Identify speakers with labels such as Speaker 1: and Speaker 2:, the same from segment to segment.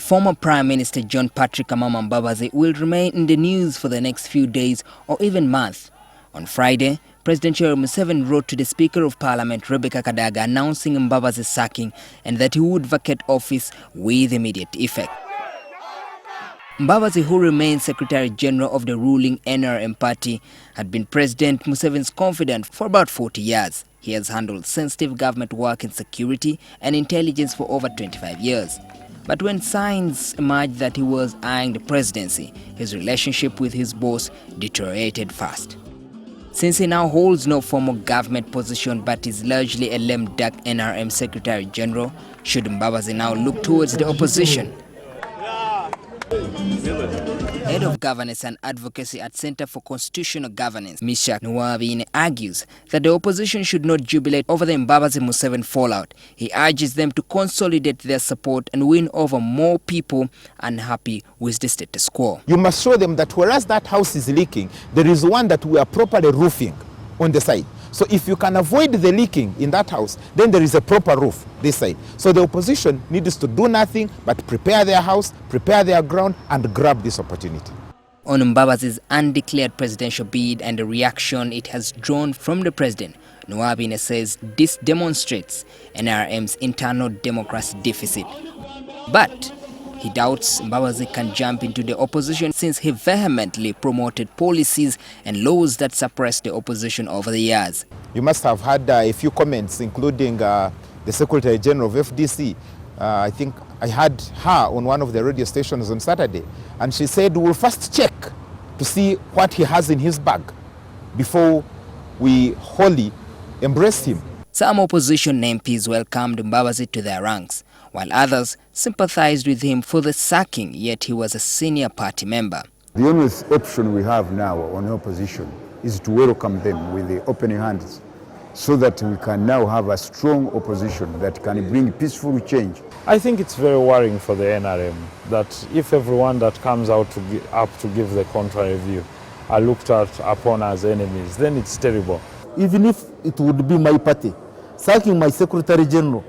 Speaker 1: Former Prime Minister John Patrick Amama Mbabazi will remain in the news for the next few days or even months. On Friday, President Yoweri Museveni wrote to the Speaker of Parliament, Rebecca Kadaga, announcing Mbabazi's sacking and that he would vacate office with immediate effect. Mbabazi, who remains Secretary General of the ruling NRM party, had been President Museveni's confidant for about 40 years. He has handled sensitive government work in security and intelligence for over 25 years. But when signs emerged that he was eyeing the presidency, his relationship with his boss deteriorated fast. Since he now holds no formal government position but is largely a lame duck NRM Secretary General, should Mbabazi now look towards the opposition? Head of Governance and Advocacy at Center for Constitutional Governance, Mr. Maverick, argues that the opposition should not jubilate over the Mbabazi-Museveni fallout. He urges them to consolidate their support and win over more people unhappy with the status quo.
Speaker 2: You must show them that whereas that house is leaking, there is one that we are properly roofing on the side. So if you can avoid the leaking in that house, then there is a proper roof this side. So the opposition needs to do nothing but prepare their house, prepare their ground, and grab this opportunity.
Speaker 1: On Mbabazi's undeclared presidential bid and the reaction it has drawn from the president, Nwabine says this demonstrates NRM's internal democracy deficit. But he doubts Mbabazi can jump into the opposition since he vehemently promoted policies and laws that suppressed the opposition over the years.
Speaker 2: You must have had a few comments, including the Secretary General of FDC. I think I had her on one of the radio stations on Saturday, and she said we'll first check to see what he has in his bag before we wholly embrace him.
Speaker 1: Some opposition MPs welcomed Mbabazi to their ranks, while others sympathized with him for the sacking, yet he was a senior party member.
Speaker 3: The only option we have now on the opposition is to welcome them with the open hands, so that we can now have a strong opposition that can bring peaceful change.
Speaker 4: I think it's very worrying for the NRM that if everyone that comes out to give the contrary view are looked at upon as enemies, then it's terrible.
Speaker 5: Even if it would be my party, sacking my Secretary General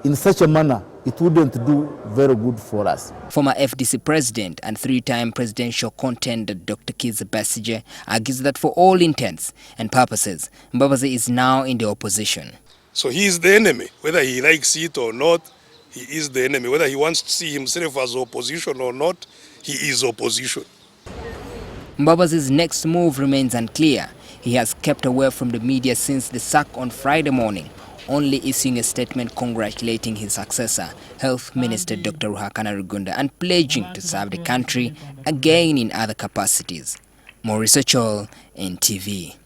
Speaker 5: in such a manner, it wouldn't do very good for us.
Speaker 1: Former FDC president and three-time presidential contender Dr. Kinkizi argues that for all intents and purposes, Mbabazi is now in the opposition.
Speaker 6: So he is the enemy. Whether he likes it or not, he is the enemy. Whether he wants to see himself as opposition or not, he is opposition.
Speaker 1: Mbabazi's next move remains unclear. He has kept away from the media since the sack on Friday morning, only issuing a statement congratulating his successor, Health Minister Dr. Uganda, and pledging to serve the country again in other capacities. Maurice Ochol, NTV.